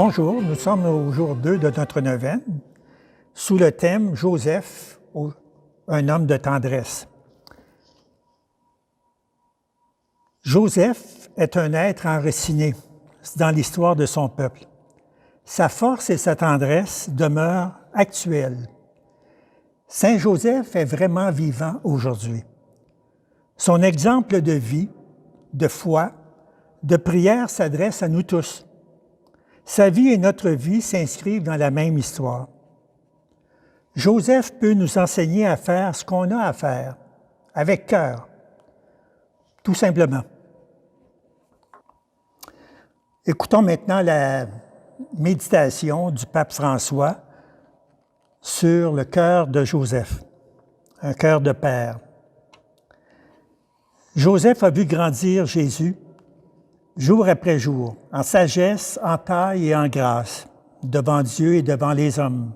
Bonjour, nous sommes au jour 2 de notre neuvaine, sous le thème « Joseph, un homme de tendresse ». Joseph est un être enraciné dans l'histoire de son peuple. Sa force et sa tendresse demeurent actuelles. Saint Joseph est vraiment vivant aujourd'hui. Son exemple de vie, de foi, de prière s'adresse à nous tous. Sa vie et notre vie s'inscrivent dans la même histoire. Joseph peut nous enseigner à faire ce qu'on a à faire, avec cœur, tout simplement. Écoutons maintenant la méditation du pape François sur le cœur de Joseph, un cœur de père. Joseph a vu grandir Jésus jour après jour, en sagesse, en taille et en grâce, devant Dieu et devant les hommes.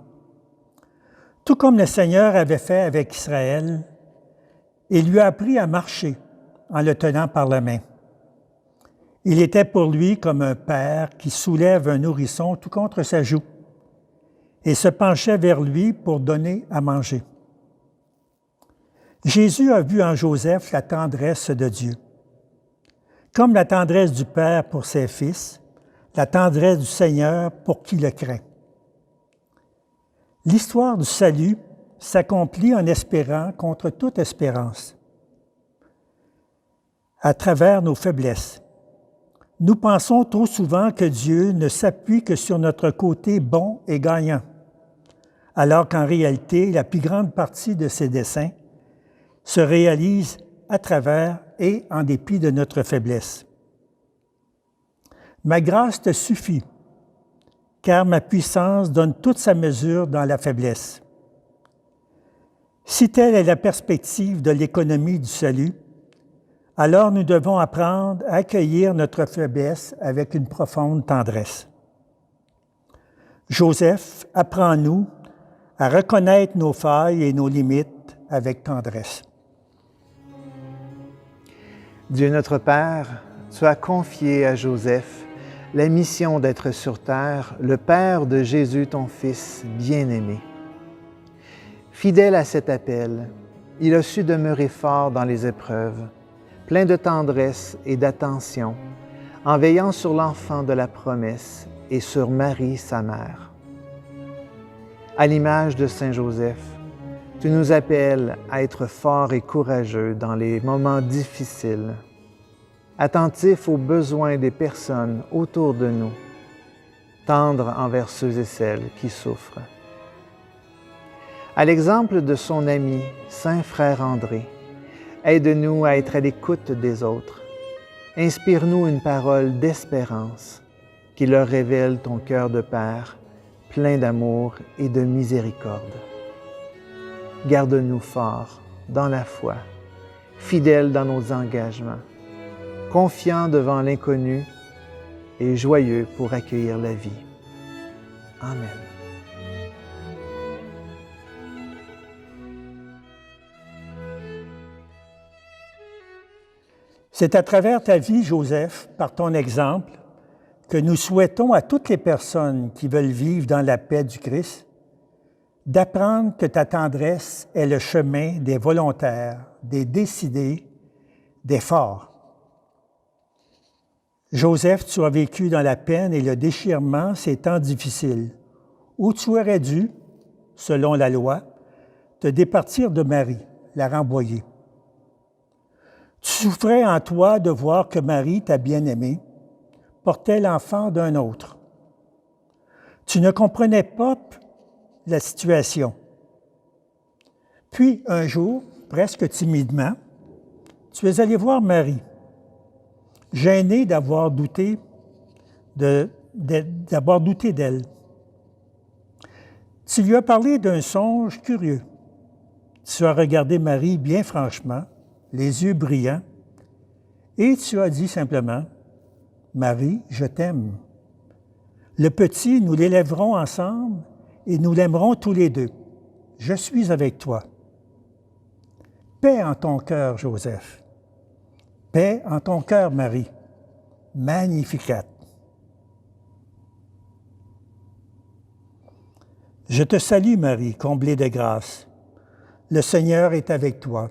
Tout comme le Seigneur avait fait avec Israël, il lui a appris à marcher en le tenant par la main. Il était pour lui comme un père qui soulève un nourrisson tout contre sa joue et se penchait vers lui pour donner à manger. Jésus a vu en Joseph la tendresse de Dieu. Comme la tendresse du Père pour ses fils, la tendresse du Seigneur pour qui le craint. L'histoire du salut s'accomplit en espérant contre toute espérance, à travers nos faiblesses. Nous pensons trop souvent que Dieu ne s'appuie que sur notre côté bon et gagnant, alors qu'en réalité, la plus grande partie de ses desseins se réalise à travers et en dépit de notre faiblesse. Ma grâce te suffit, car ma puissance donne toute sa mesure dans la faiblesse. Si telle est la perspective de l'économie du salut, alors nous devons apprendre à accueillir notre faiblesse avec une profonde tendresse. Joseph apprend-nous à reconnaître nos failles et nos limites avec tendresse. Dieu notre Père, tu as confié à Joseph la mission d'être sur terre le Père de Jésus, ton Fils bien-aimé. Fidèle à cet appel, il a su demeurer fort dans les épreuves, plein de tendresse et d'attention, en veillant sur l'enfant de la promesse et sur Marie, sa mère. À l'image de Saint Joseph, tu nous appelles à être forts et courageux dans les moments difficiles, attentifs aux besoins des personnes autour de nous, tendres envers ceux et celles qui souffrent. À l'exemple de son ami, Saint Frère André, aide-nous à être à l'écoute des autres. Inspire-nous une parole d'espérance qui leur révèle ton cœur de Père, plein d'amour et de miséricorde. Garde-nous forts dans la foi, fidèles dans nos engagements, confiants devant l'inconnu et joyeux pour accueillir la vie. Amen. C'est à travers ta vie, Joseph, par ton exemple, que nous souhaitons à toutes les personnes qui veulent vivre dans la paix du Christ d'apprendre que ta tendresse est le chemin des volontaires, des décidés, des forts. Joseph, tu as vécu dans la peine et le déchirement ces temps difficiles, où tu aurais dû, selon la loi, te départir de Marie, la renvoyer. Tu souffrais en toi de voir que Marie, ta bien-aimée, portait l'enfant d'un autre. Tu ne comprenais pas la situation. Puis, un jour, presque timidement, tu es allé voir Marie, gêné d'avoir douté d'elle. Tu lui as parlé d'un songe curieux. Tu as regardé Marie bien franchement, les yeux brillants, et tu as dit simplement, « Marie, je t'aime. Le petit, nous l'élèverons ensemble et nous l'aimerons tous les deux. Je suis avec toi. » Paix en ton cœur, Joseph. Paix en ton cœur, Marie. Magnificat. Je te salue Marie, comblée de grâce. Le Seigneur est avec toi.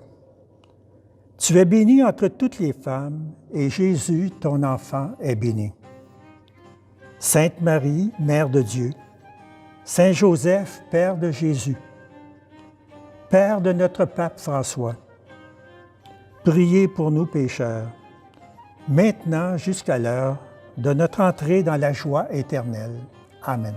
Tu es bénie entre toutes les femmes, et Jésus, ton enfant, est béni. Sainte Marie, Mère de Dieu, Saint Joseph, Père de Jésus, Père de notre Pape François, priez pour nous pécheurs, maintenant jusqu'à l'heure de notre entrée dans la joie éternelle. Amen.